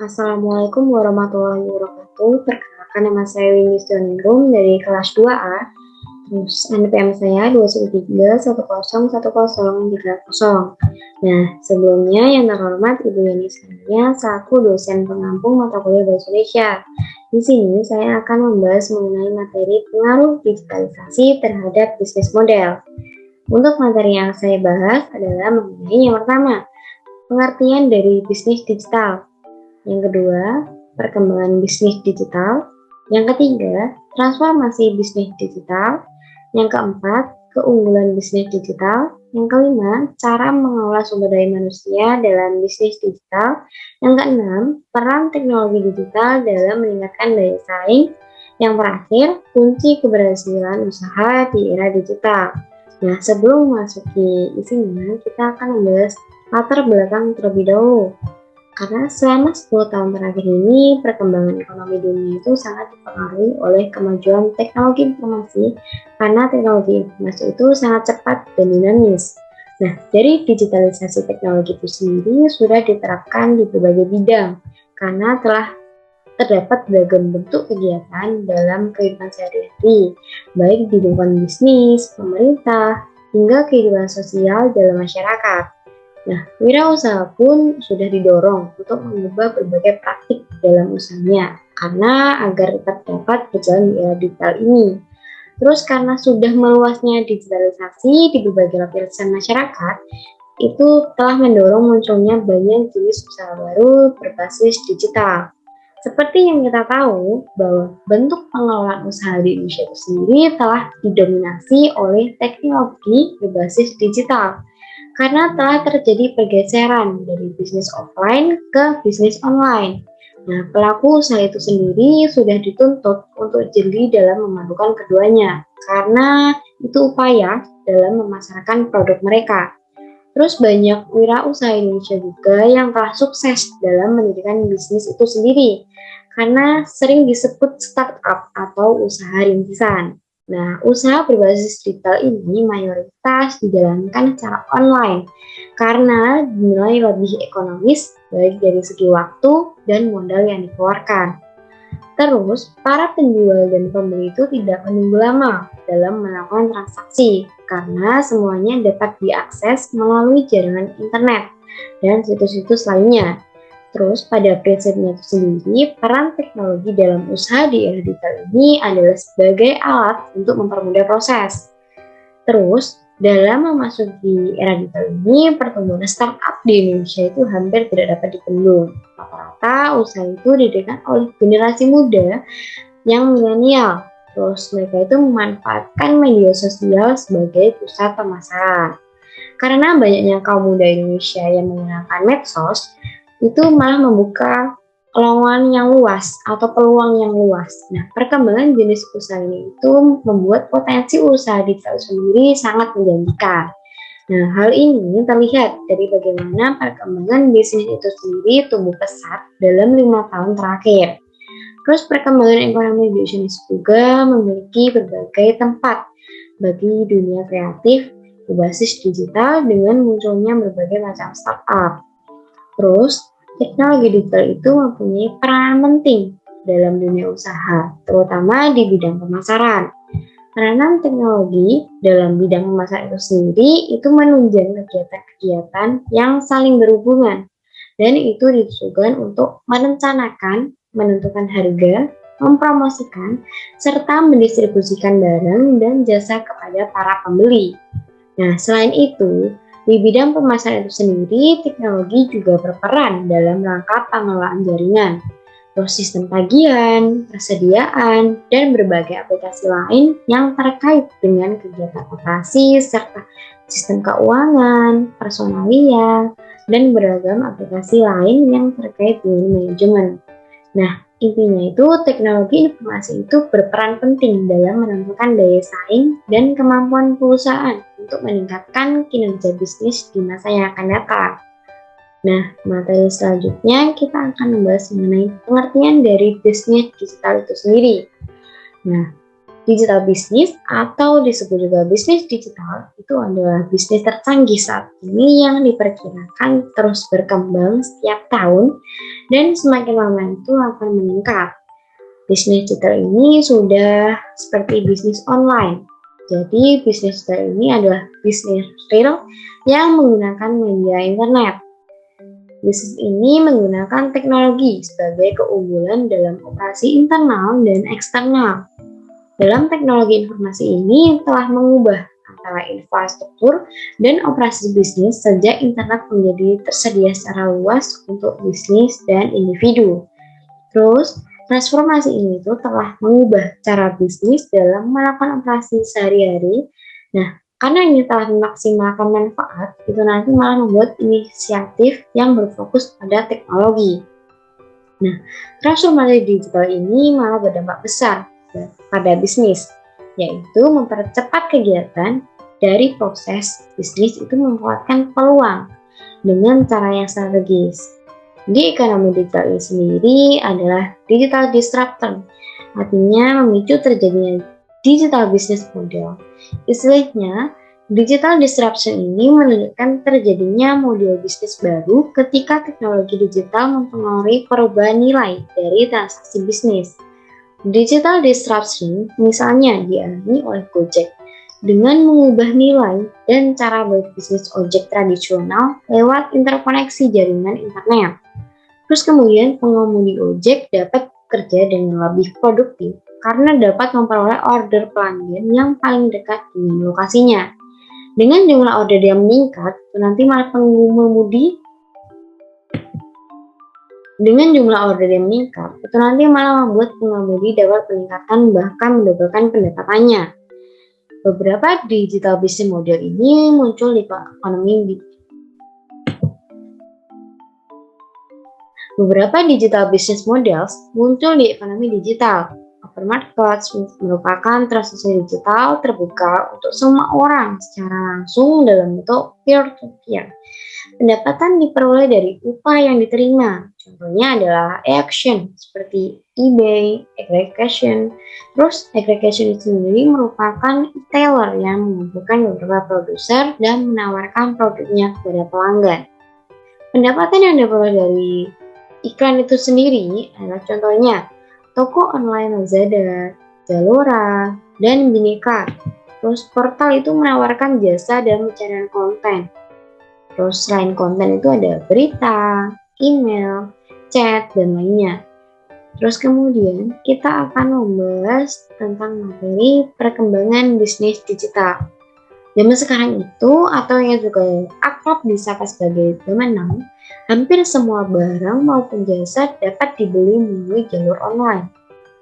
Assalamualaikum warahmatullahi wabarakatuh. Perkenalkan, nama saya Windy Stoningrum dari kelas 2A. Terus NPM saya 213101030. Nah, sebelumnya yang terhormat Ibu Yani Sania selaku dosen pengampung mata kuliah Bahasa Indonesia. Di sini saya akan membahas mengenai materi pengaruh digitalisasi terhadap bisnis model. Untuk materi yang saya bahas adalah mengenai yang pertama, pengertian dari bisnis digital. Yang kedua, perkembangan bisnis digital. Yang ketiga, transformasi bisnis digital. Yang keempat, keunggulan bisnis digital. Yang kelima, cara mengelola sumber daya manusia dalam bisnis digital. Yang keenam, peran teknologi digital dalam meningkatkan daya saing. Yang terakhir, kunci keberhasilan usaha di era digital. Nah, sebelum memasuki isinya, kita akan membahas latar belakang terlebih dahulu. Karena selama 10 tahun terakhir ini, perkembangan ekonomi dunia itu sangat dipengaruhi oleh kemajuan teknologi informasi, karena teknologi informasi itu sangat cepat dan dinamis. Nah, dari digitalisasi teknologi itu sendiri sudah diterapkan di berbagai bidang, karena telah terdapat beragam bentuk kegiatan dalam kehidupan sehari-hari, baik di lingkungan bisnis, pemerintah, hingga kehidupan sosial dalam masyarakat. Nah, wirausaha pun sudah didorong untuk mengubah berbagai praktik dalam usahanya karena agar tetap dapat berjalan di era digital ini. Terus karena sudah meluasnya digitalisasi di berbagai lapisan masyarakat, itu telah mendorong munculnya banyak jenis usaha baru berbasis digital. Seperti yang kita tahu bahwa bentuk pengelolaan usaha di Indonesia itu sendiri telah didominasi oleh teknologi berbasis digital karena telah terjadi pergeseran dari bisnis offline ke bisnis online. Nah, pelaku usaha itu sendiri sudah dituntut untuk jeli dalam memadukan keduanya, karena itu upaya dalam memasarkan produk mereka. Terus banyak wirausaha Indonesia juga yang telah sukses dalam mendirikan bisnis itu sendiri, karena sering disebut startup atau usaha rintisan. Nah, usaha berbasis digital ini mayoritas dijalankan secara online karena dinilai lebih ekonomis baik dari segi waktu dan modal yang dikeluarkan. Terus, para penjual dan pembeli itu tidak menunggu lama dalam melakukan transaksi karena semuanya dapat diakses melalui jaringan internet dan situs-situs lainnya. Terus, pada prinsipnya itu sendiri, peran teknologi dalam usaha di era digital ini adalah sebagai alat untuk mempermudah proses. Terus, dalam memasuki era digital ini, pertumbuhan startup di Indonesia itu hampir tidak dapat dibendung. Rata-rata usaha itu didirikan oleh generasi muda yang milenial. Terus mereka itu memanfaatkan media sosial sebagai pusat pemasaran. Karena banyaknya kaum muda Indonesia yang menggunakan medsos, itu malah membuka lowongan yang luas atau peluang yang luas. Nah, perkembangan jenis usaha ini itu membuat potensi usaha digital sendiri sangat menjanjikan. Nah, hal ini terlihat dari bagaimana perkembangan bisnis itu sendiri tumbuh pesat dalam 5 tahun terakhir. Terus perkembangan ekonomi bisnis juga memiliki berbagai tempat bagi dunia kreatif berbasis digital dengan munculnya berbagai macam startup. Terus, teknologi digital itu mempunyai peran penting dalam dunia usaha, terutama di bidang pemasaran. Peranan teknologi dalam bidang pemasaran itu sendiri itu menunjang kegiatan-kegiatan yang saling berhubungan, dan itu ditujukan untuk merencanakan, menentukan harga, mempromosikan, serta mendistribusikan barang dan jasa kepada para pembeli. Nah, selain itu, di bidang pemasaran itu sendiri, teknologi juga berperan dalam rangka pengelolaan jaringan, terus sistem tagihan, persediaan, dan berbagai aplikasi lain yang terkait dengan kegiatan operasi serta sistem keuangan, personalia, dan beragam aplikasi lain yang terkait dengan manajemen. Nah, intinya itu teknologi informasi itu berperan penting dalam menentukan daya saing dan kemampuan perusahaan untuk meningkatkan kinerja bisnis di masa yang akan datang. Nah, materi selanjutnya kita akan membahas mengenai pengertian dari bisnis digital itu sendiri. Nah, Digital bisnis atau disebut juga bisnis digital itu adalah bisnis tercanggih saat ini yang diperkirakan terus berkembang setiap tahun dan semakin lama itu akan meningkat. Bisnis digital ini sudah seperti bisnis online. Jadi bisnis digital ini adalah bisnis real yang menggunakan media internet. Bisnis ini menggunakan teknologi sebagai keunggulan dalam operasi internal dan eksternal. Dalam teknologi informasi ini telah mengubah antara infrastruktur dan operasi bisnis sejak internet menjadi tersedia secara luas untuk bisnis dan individu. Terus, transformasi ini tuh telah mengubah cara bisnis dalam melakukan operasi sehari-hari. Nah, karena ini telah memaksimalkan manfaat, itu nanti malah membuat inisiatif yang berfokus pada teknologi. Nah, transformasi digital ini malah berdampak besar pada bisnis, yaitu mempercepat kegiatan dari proses bisnis itu membuatkan peluang dengan cara yang strategis. Di ekonomi digital ini sendiri adalah digital disruption, artinya memicu terjadinya digital business model. Istilahnya, digital disruption ini menunjukkan terjadinya model bisnis baru ketika teknologi digital mempengaruhi perubahan nilai dari transaksi bisnis. Digital disruption misalnya dialami oleh Gojek dengan mengubah nilai dan cara berbisnis ojek tradisional lewat interkoneksi jaringan internet. Terus kemudian pengemudi ojek dapat bekerja dengan lebih produktif karena dapat memperoleh order pelanggan yang paling dekat dengan lokasinya. Dengan jumlah order yang meningkat, nanti malah pengemudi dengan jumlah order yang meningkat, itu nanti malah membuat pengemudi dapat meningkatkan bahkan mendobelkan pendapatannya. Beberapa digital business model ini muncul di ekonomi Beberapa digital business models muncul di ekonomi digital. Open markets merupakan transaksi digital terbuka untuk semua orang secara langsung dalam bentuk peer-to-peer. Pendapatan diperoleh dari upah yang diterima. Contohnya adalah auction seperti eBay, aggregation. Terus aggregation itu sendiri merupakan retailer yang mengumpulkan beberapa produser dan menawarkan produknya kepada pelanggan. Pendapatan yang diperoleh dari iklan itu sendiri adalah contohnya toko online Lazada, Zalora, dan Bineka. Terus portal itu menawarkan jasa dan pencarian konten. Terus selain konten itu ada berita, email, chat, dan lainnya. Terus kemudian kita akan membahas tentang materi perkembangan bisnis digital. Zaman sekarang itu atau yang juga akrab disapa sebagai zaman now, hampir semua barang maupun jasa dapat dibeli melalui jalur online.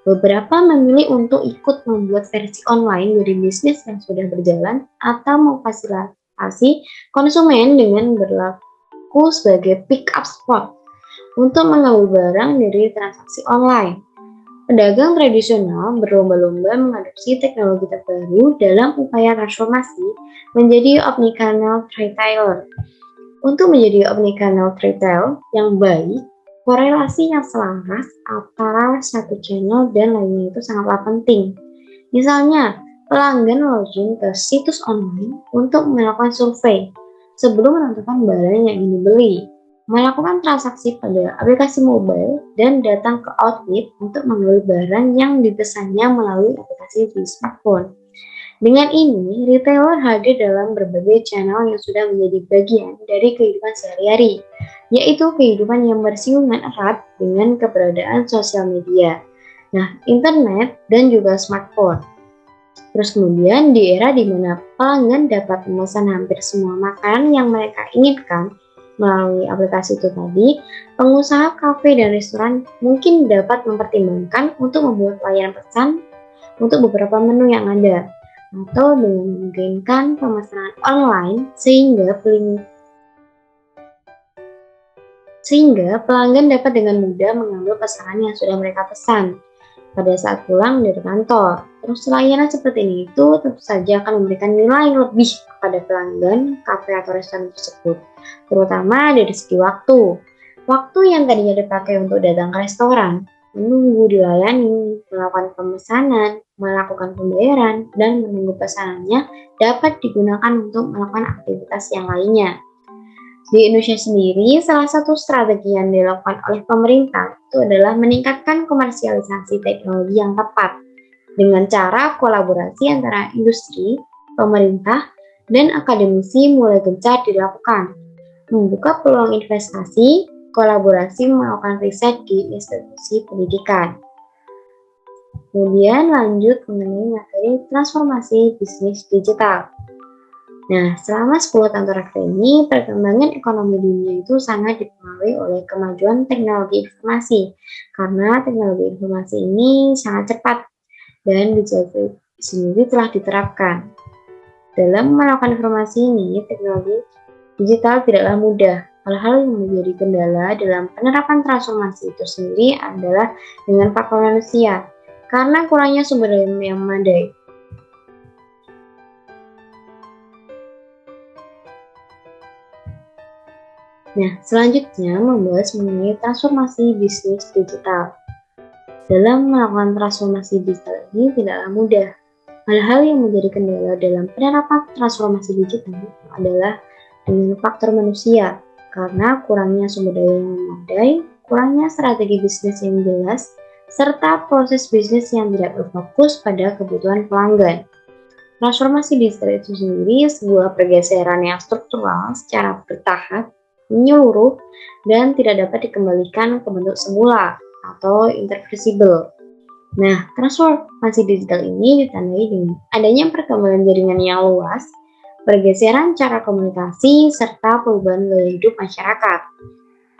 Beberapa memilih untuk ikut membuat versi online dari bisnis yang sudah berjalan atau memfasilitasi konsumen dengan berlaku sebagai pick-up spot untuk mengambil barang dari transaksi online. Pedagang tradisional berlomba-lomba mengadopsi teknologi terbaru dalam upaya transformasi menjadi omnichannel retailer. Untuk menjadi omnichannel retail yang baik, korelasi yang selaras antara satu channel dan lainnya itu sangatlah penting. Misalnya, pelanggan login ke situs online untuk melakukan survei sebelum menentukan barang yang ingin dibeli, melakukan transaksi pada aplikasi mobile, dan datang ke outlet untuk membeli barang yang dipesannya melalui aplikasi di smartphone. Dengan ini, retailer hadir dalam berbagai channel yang sudah menjadi bagian dari kehidupan sehari-hari, yaitu kehidupan yang bersinggungan erat dengan keberadaan sosial media, internet, dan juga smartphone. Terus kemudian di era di mana pelanggan dapat memesan hampir semua makanan yang mereka inginkan melalui aplikasi itu tadi, pengusaha kafe dan restoran mungkin dapat mempertimbangkan untuk membuat layanan pesan untuk beberapa menu yang ada, atau dengan memungkinkan pemesanan online sehingga pelanggan dapat dengan mudah mengambil pesanan yang sudah mereka pesan pada saat pulang dari kantor. Terus layanan seperti ini itu tentu saja akan memberikan nilai lebih kepada pelanggan kafe atau restoran tersebut, terutama dari segi waktu. Waktu yang tadinya dipakai untuk datang ke restoran menunggu dilayani, melakukan pemesanan, melakukan pembayaran, dan menunggu pesanannya dapat digunakan untuk melakukan aktivitas yang lainnya. Di Indonesia sendiri, salah satu strategi yang dilakukan oleh pemerintah itu adalah meningkatkan komersialisasi teknologi yang tepat dengan cara kolaborasi antara industri, pemerintah, dan akademisi mulai gencar dilakukan, membuka peluang investasi, kolaborasi melakukan riset di institusi pendidikan. Kemudian lanjut mengenai materi transformasi bisnis digital. Nah, selama 10 tahun terakhir ini, perkembangan ekonomi dunia itu sangat dipengaruhi oleh kemajuan teknologi informasi. Karena teknologi informasi ini sangat cepat dan digital sendiri telah diterapkan. Dalam melakukan informasi ini, teknologi digital tidaklah mudah. Hal-hal yang menjadi kendala dalam penerapan transformasi itu sendiri adalah dengan faktor manusia, karena kurangnya sumber daya yang memadai. Nah, selanjutnya membahas mengenai transformasi bisnis digital. Dalam melakukan transformasi digital ini tidaklah mudah. Hal-hal yang menjadi kendala dalam penerapan transformasi digital adalah dengan faktor manusia, karena kurangnya sumber daya yang memadai, kurangnya strategi bisnis yang jelas, serta proses bisnis yang tidak berfokus pada kebutuhan pelanggan. Transformasi digital itu sendiri sebuah pergeseran yang struktural secara bertahap, menyeluruh, dan tidak dapat dikembalikan ke bentuk semula atau irreversible. Nah, transformasi digital ini ditandai dengan adanya perkembangan jaringan yang luas, pergeseran cara komunikasi, serta perubahan gaya hidup masyarakat.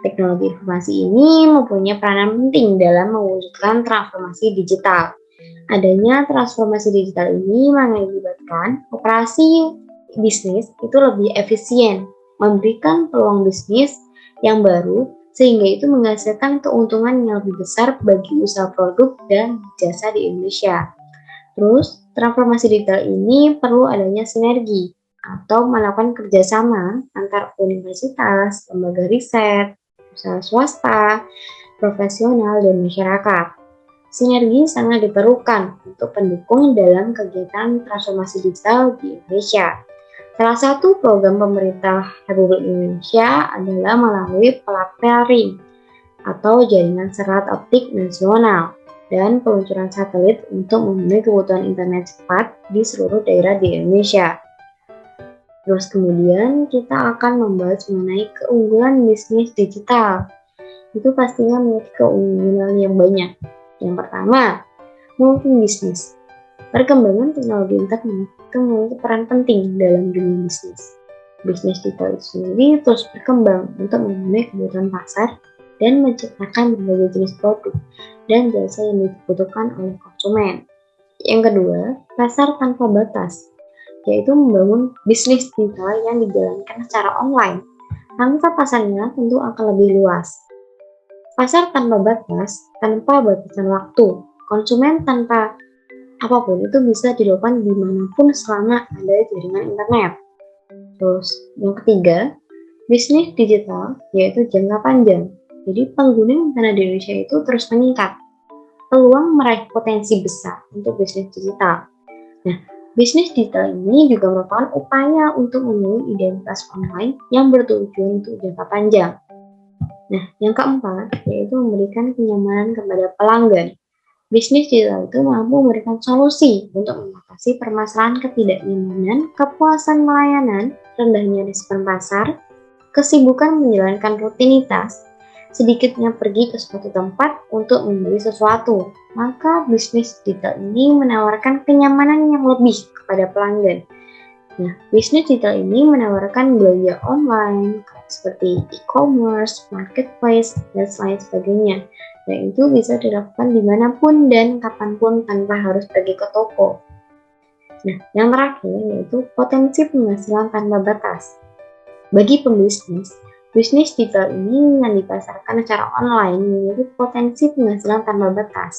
Teknologi informasi ini mempunyai peranan penting dalam mewujudkan transformasi digital. Adanya transformasi digital ini mengakibatkan operasi bisnis itu lebih efisien, memberikan peluang bisnis yang baru, sehingga itu menghasilkan keuntungan yang lebih besar bagi usaha produk dan jasa di Indonesia. Terus, transformasi digital ini perlu adanya sinergi atau melakukan kerjasama antar universitas, lembaga riset, usaha swasta, profesional, dan masyarakat. Sinergi sangat diperlukan untuk pendukung dalam kegiatan transformasi digital di Indonesia. Salah satu program pemerintah Republik Indonesia adalah melalui Pelapering atau Jaringan Serat Optik Nasional dan peluncuran satelit untuk memenuhi kebutuhan internet cepat di seluruh daerah di Indonesia. Terus kemudian kita akan membahas mengenai keunggulan bisnis digital. Itu pastinya memiliki keunggulan yang banyak. Yang pertama, multi bisnis. Perkembangan teknologi internet itu memiliki peran penting dalam dunia bisnis. Bisnis digital itu sendiri terus berkembang untuk memenuhi kebutuhan pasar dan menciptakan berbagai jenis produk dan jasa yang dibutuhkan oleh konsumen. Yang kedua, pasar tanpa batas, yaitu membangun bisnis digital yang dijalankan secara online. Angka pasarnya tentu akan lebih luas. Pasar tanpa batas, tanpa batasan waktu, konsumen tanpa apapun itu bisa dilakukan dimanapun selama ada jaringan internet. Terus yang ketiga, bisnis digital yaitu jangka panjang. Jadi pengguna internet di Indonesia itu terus meningkat. Peluang meraih potensi besar untuk bisnis digital. Nah, bisnis digital ini juga merupakan upaya untuk membangun identitas online yang bertujuan untuk jangka panjang. Nah, yang keempat, yaitu memberikan kenyamanan kepada pelanggan. Bisnis digital itu mampu memberikan solusi untuk mengatasi permasalahan ketidaknyamanan, kepuasan pelayanan, rendahnya respon pasar, kesibukan menjalankan rutinitas, sedikitnya pergi ke suatu tempat untuk membeli sesuatu. Maka bisnis digital ini menawarkan kenyamanan yang lebih kepada pelanggan. Nah, bisnis digital ini menawarkan belanja online seperti e-commerce, marketplace, dan lain sebagainya. Dan itu bisa dilakukan dimanapun dan kapanpun tanpa harus pergi ke toko. Nah, yang terakhir yaitu potensi penghasilan tanpa batas. Bagi pembisnis, bisnis digital ini yang dipasarkan secara online memiliki potensi penghasilan tanpa batas.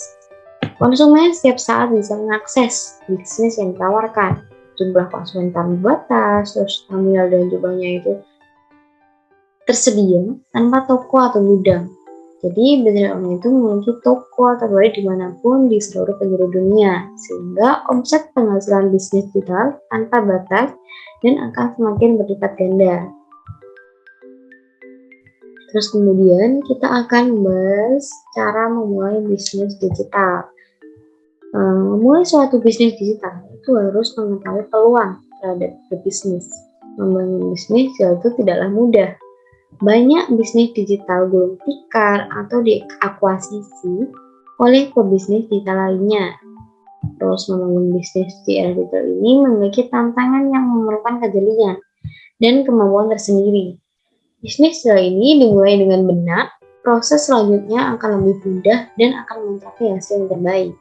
Konsumen setiap saat bisa mengakses bisnis yang ditawarkan. Jumlah konsumen tanpa batas, terus nominal dan jumlahnya itu tersedia tanpa toko atau gudang. Jadi bisnis online itu memiliki toko atau berada dimanapun di seluruh penjuru dunia, sehingga omset penghasilan bisnis digital tanpa batas dan akan semakin berlipat ganda. Terus kemudian kita akan membahas cara memulai bisnis digital. Memulai suatu bisnis digital itu harus mengetahui peluang terhadap berbisnis. Membangun bisnis itu tidaklah mudah. Banyak bisnis digital gulung tikar atau diakuisisi oleh pebisnis digital lainnya. Terus membangun bisnis di era digital ini memiliki tantangan yang memerlukan kejelian dan kemampuan tersendiri. Bisnis digital ini dimulai dengan benar, proses selanjutnya akan lebih mudah dan akan mencapai hasil yang terbaik.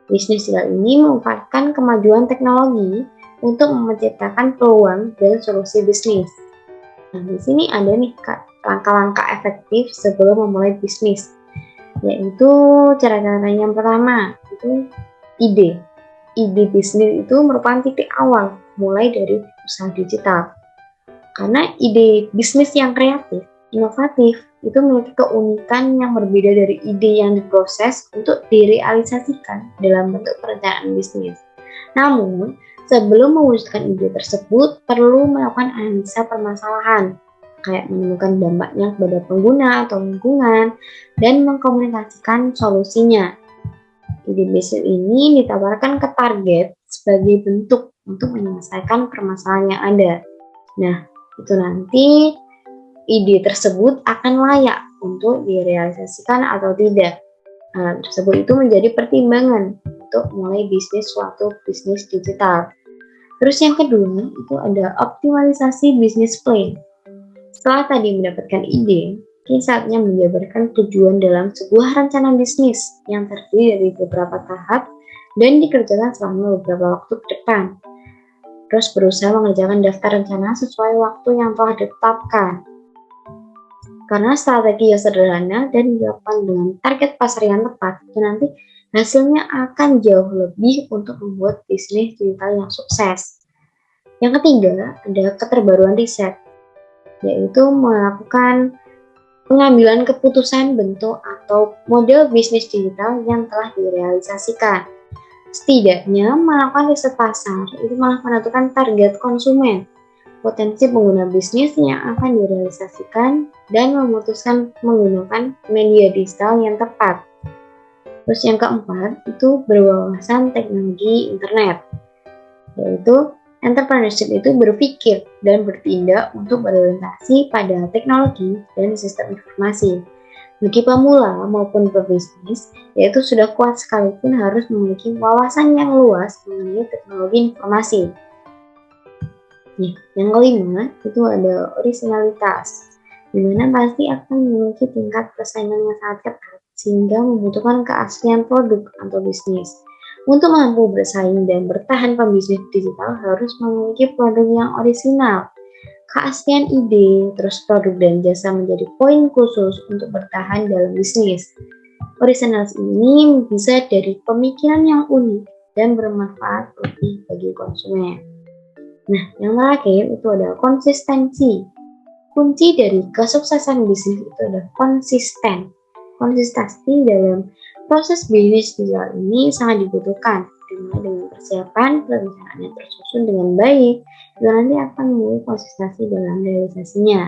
Bisnis digital ini memanfaatkan kemajuan teknologi untuk menciptakan peluang dan solusi bisnis. Nah, di sini ada nih langkah-langkah efektif sebelum memulai bisnis, yaitu cara-cara yang pertama itu ide. Ide bisnis itu merupakan titik awal mulai dari usaha digital. Karena ide bisnis yang kreatif, inovatif, itu memiliki keunikan yang berbeda dari ide yang diproses untuk direalisasikan dalam bentuk perencanaan bisnis. Namun, sebelum mewujudkan ide tersebut, perlu melakukan analisa permasalahan, kayak menemukan dampaknya kepada pengguna atau lingkungan, dan mengkomunikasikan solusinya. Ide bisnis ini ditawarkan ke target sebagai bentuk untuk menyelesaikan permasalahan yang ada. Nah, itu nanti ide tersebut akan layak untuk direalisasikan atau tidak. Tersebut itu menjadi pertimbangan untuk mulai suatu bisnis digital. Terus yang kedua itu ada optimalisasi bisnis plan. Setelah tadi mendapatkan ide, kini saatnya menjabarkan tujuan dalam sebuah rencana bisnis yang terdiri dari beberapa tahap dan dikerjakan selama beberapa waktu ke depan. Terus berusaha mengerjakan daftar rencana sesuai waktu yang telah ditetapkan. Karena strategi yang sederhana dan dilakukan dengan target pasar yang tepat, itu nanti hasilnya akan jauh lebih untuk membuat bisnis digital yang sukses. Yang ketiga, ada keterbaruan riset, yaitu melakukan pengambilan keputusan bentuk atau model bisnis digital yang telah direalisasikan. Setidaknya melakukan riset pasar itu malah menentukan target konsumen, potensi pengguna bisnis yang akan direalisasikan, dan memutuskan menggunakan media digital yang tepat. Terus yang keempat itu berwawasan teknologi internet, yaitu entrepreneurship itu berpikir dan bertindak untuk berorientasi pada teknologi dan sistem informasi. Bagi pemula maupun pebisnis, yaitu sudah kuat sekalipun harus memiliki wawasan yang luas mengenai teknologi informasi. Yang kelima itu ada originalitas, di mana pasti akan memiliki tingkat persaingan yang sangat ketat sehingga membutuhkan keaslian produk atau bisnis. Untuk mampu bersaing dan bertahan, pembisnis digital harus memiliki produk yang orisinal. Keaslian ide, terus produk dan jasa menjadi poin khusus untuk bertahan dalam bisnis. Originalitas ini bisa dari pemikiran yang unik dan bermanfaat lebih bagi konsumen. Nah, yang terakhir itu ada konsistensi. Kunci dari kesuksesan bisnis itu adalah konsisten. Konsistensi dalam proses bisnis digital ini sangat dibutuhkan, dimulai dengan persiapan, perencanaan yang tersusun dengan baik, dan nanti akan memiliki konsistensi dalam realisasinya.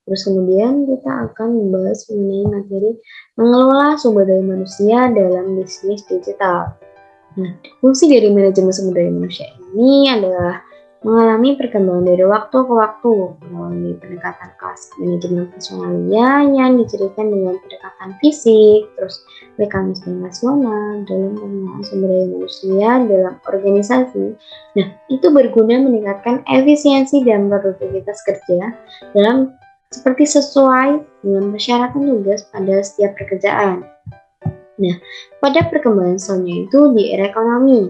Terus kemudian kita akan membahas mengenai materi mengelola sumber daya manusia dalam bisnis digital. Nah, fungsi dari manajemen sumber daya manusia ini adalah mengalami perkembangan dari waktu ke waktu melalui pendekatan klasik manajemen personalia yang dicirikan dengan pendekatan fisik, terus mekanisme nasional dalam pengelolaan sumber daya manusia dalam organisasi. Nah, itu berguna meningkatkan efisiensi dan produktivitas kerja dalam seperti sesuai dengan persyaratan tugas pada setiap pekerjaan. Nah, pada perkembangan selanjutnya itu di era ekonomi.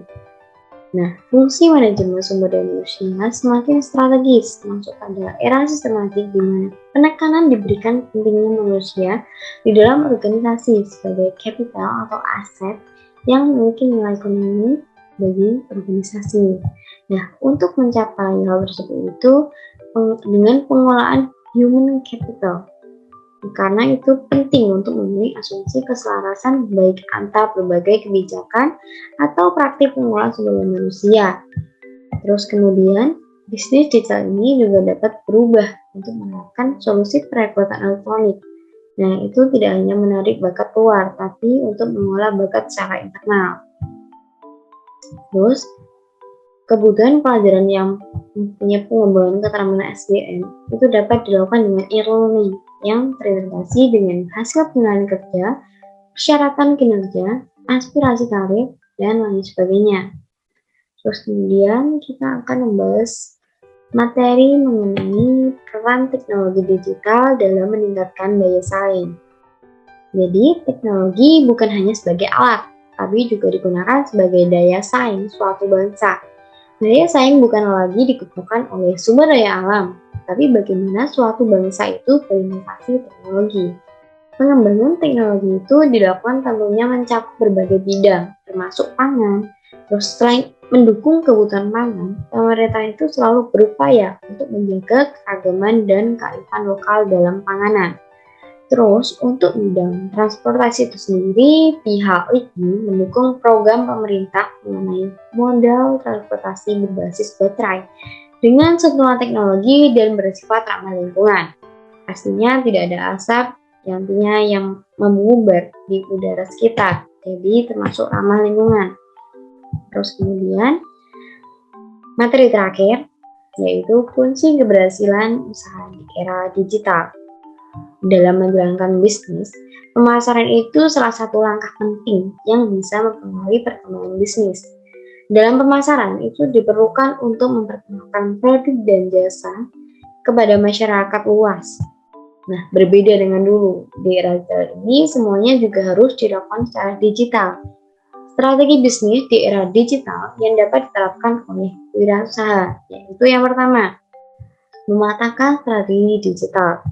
Nah, fungsi manajemen sumber daya manusia semakin strategis, masuk pada era sistematik di mana penekanan diberikan pentingnya manusia di dalam organisasi sebagai kapital atau aset yang memiliki nilai ekonomi bagi organisasi. Nah, untuk mencapai hal tersebut itu dengan pengelolaan human capital. karena itu penting untuk memenuhi asumsi keselarasan baik antar berbagai kebijakan atau praktik pengelolaan sumber daya manusia. Terus kemudian, bisnis digital ini juga dapat berubah untuk menerapkan solusi perekrutan elektronik. Nah, itu tidak hanya menarik bakat luar, tapi untuk mengolah bakat secara internal. Terus, kebutuhan pelajaran yang mempunyai pengembangan keterampilan SDM itu dapat dilakukan dengan e-learning yang terintegrasi dengan hasil penilaian kerja, persyaratan kinerja, aspirasi karir, dan lain sebagainya. Terus kemudian kita akan membahas materi mengenai peran teknologi digital dalam meningkatkan daya saing. Jadi, teknologi bukan hanya sebagai alat, tapi juga digunakan sebagai daya saing suatu bangsa. Daya saing bukan lagi ditentukan oleh sumber daya alam, tapi bagaimana suatu bangsa itu berinovasi teknologi. Pengembangan teknologi itu dilakukan tentunya mencakup berbagai bidang, termasuk pangan. Terus selain mendukung kebutuhan pangan, pemerintah itu selalu berupaya untuk menjaga keragaman dan kearifan lokal dalam panganan. Terus untuk bidang transportasi itu sendiri, pihak ini mendukung program pemerintah mengenai modal transportasi berbasis baterai dengan sentuhan teknologi dan bersifat ramah lingkungan. Pastinya tidak ada asap yang membubar di udara sekitar, jadi termasuk ramah lingkungan. Terus kemudian materi terakhir yaitu kunci keberhasilan usaha di era digital. Dalam menjalankan bisnis, pemasaran itu salah satu langkah penting yang bisa mempengaruhi perkembangan bisnis. Dalam pemasaran itu diperlukan untuk memperkenalkan produk dan jasa kepada masyarakat luas. Nah, berbeda dengan dulu, di era digital ini semuanya juga harus dilakukan secara digital. Strategi bisnis di era digital yang dapat diterapkan oleh wirausaha, yaitu yang pertama, mematangkan strategi digital.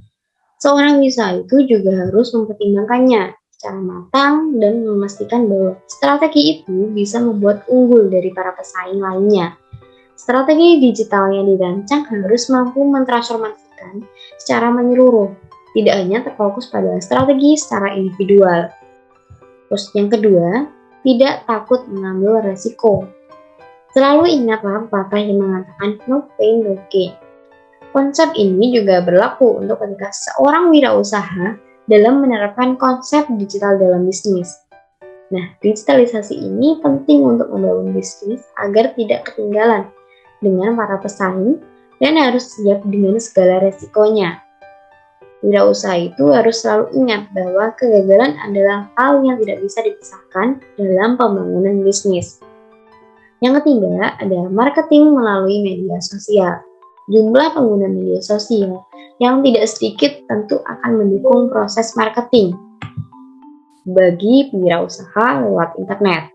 Seorang wirausaha itu juga harus mempertimbangkannya secara matang dan memastikan bahwa strategi itu bisa membuat unggul dari para pesaing lainnya. Strategi digital yang dirancang harus mampu mentransformasikan secara menyeluruh, tidak hanya terfokus pada strategi secara individual. Terus yang kedua, tidak takut mengambil resiko. Selalu ingatlah pepatah yang mengatakan no pain no gain. Konsep ini juga berlaku untuk ketika seorang wirausaha dalam menerapkan konsep digital dalam bisnis. Nah, digitalisasi ini penting untuk membangun bisnis agar tidak ketinggalan dengan para pesaing dan harus siap dengan segala resikonya. Wirausaha itu harus selalu ingat bahwa kegagalan adalah hal yang tidak bisa dipisahkan dalam pembangunan bisnis. Yang ketiga ada marketing melalui media sosial. Jumlah pengguna media sosial yang tidak sedikit tentu akan mendukung proses marketing bagi wirausaha lewat internet.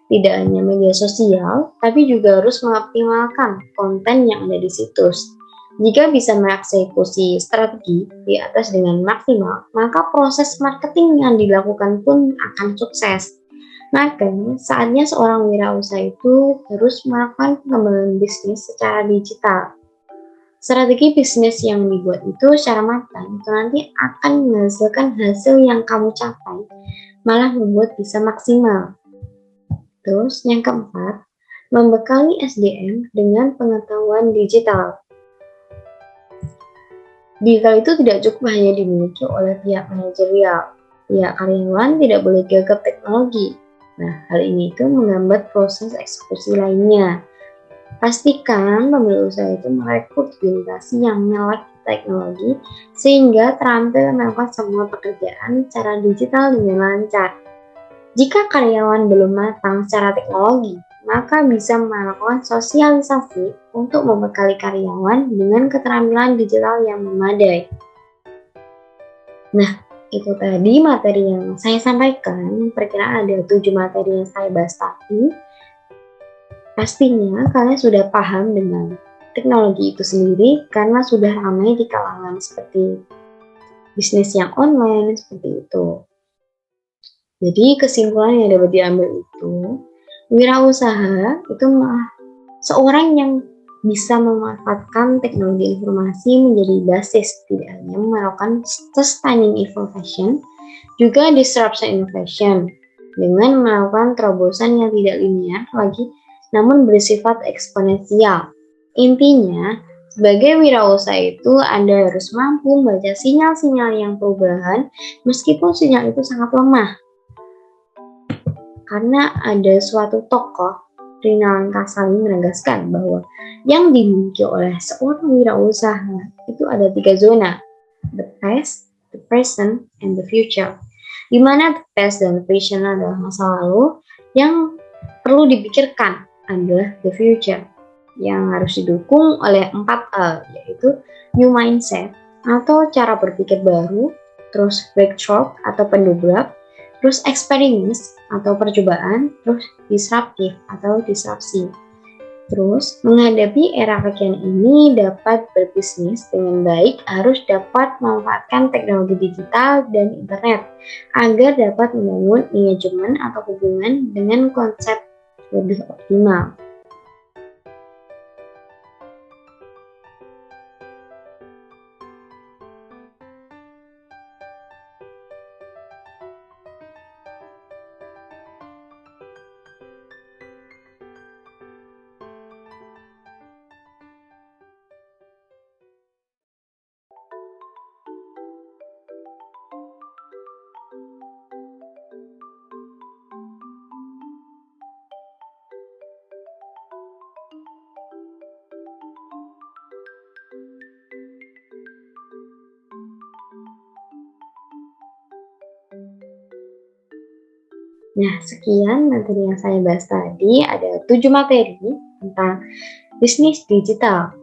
Tidak hanya media sosial, tapi juga harus mengoptimalkan konten yang ada di situs. Jika bisa mengeksekusi strategi di atas dengan maksimal, maka proses marketing yang dilakukan pun akan sukses. Maka, saatnya seorang wirausaha itu harus melakukan pengembangan bisnis secara digital. Strategi bisnis yang dibuat itu secara matang itu nanti akan menghasilkan hasil yang kamu capai, malah membuat bisa maksimal. Terus yang keempat, membekali SDM dengan pengetahuan digital. Digital itu tidak cukup hanya dimiliki oleh pihak manajerial. Pihak karyawan tidak boleh gagap teknologi. Nah, hal ini itu menghambat proses eksekusi lainnya. Pastikan pemilik usaha itu merekrut generasi yang melek teknologi sehingga terampil melakukan semua pekerjaan secara digital dengan lancar. Jika karyawan belum matang secara teknologi, maka bisa melakukan sosialisasi untuk membekali karyawan dengan keterampilan digital yang memadai. Nah, itu tadi materi yang saya sampaikan. Perkiraan ada 7 materi yang saya bahas tadi. Pastinya kalian sudah paham dengan teknologi itu sendiri karena sudah ramai di kalangan seperti bisnis yang online, seperti itu. Jadi kesimpulan yang dapat diambil itu, wirausaha itu seorang yang bisa memanfaatkan teknologi informasi menjadi basis tidak hanya melakukan sustaining innovation, juga disruption innovation dengan melakukan terobosan yang tidak linear lagi namun bersifat eksponensial. Intinya, sebagai wirausaha itu Anda harus mampu membaca sinyal-sinyal yang perubahan meskipun sinyal itu sangat lemah. Karena ada suatu tokoh, Rinal Kasali menegaskan bahwa yang dimiliki oleh seorang wirausaha itu ada 3 zona, the past, the present, and the future. Di mana the past dan the present adalah masa lalu, yang perlu dipikirkan adalah the future, yang harus didukung oleh 4 yaitu new mindset atau cara berpikir baru, terus breakthrough atau pendobrak, terus experience atau percobaan, terus disruptif atau disrupsi. Terus, menghadapi era kekinian ini dapat berbisnis dengan baik harus dapat memanfaatkan teknologi digital dan internet agar dapat membangun manajemen atau hubungan dengan konsep lebih optimal. Nah, sekian materi yang saya bahas tadi. Ada 7 materi tentang bisnis digital.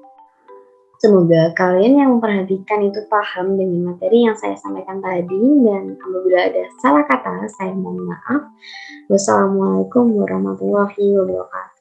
Semoga kalian yang memperhatikan itu paham dengan materi yang saya sampaikan tadi, dan apabila ada salah kata, saya mohon maaf. Wassalamualaikum warahmatullahi wabarakatuh.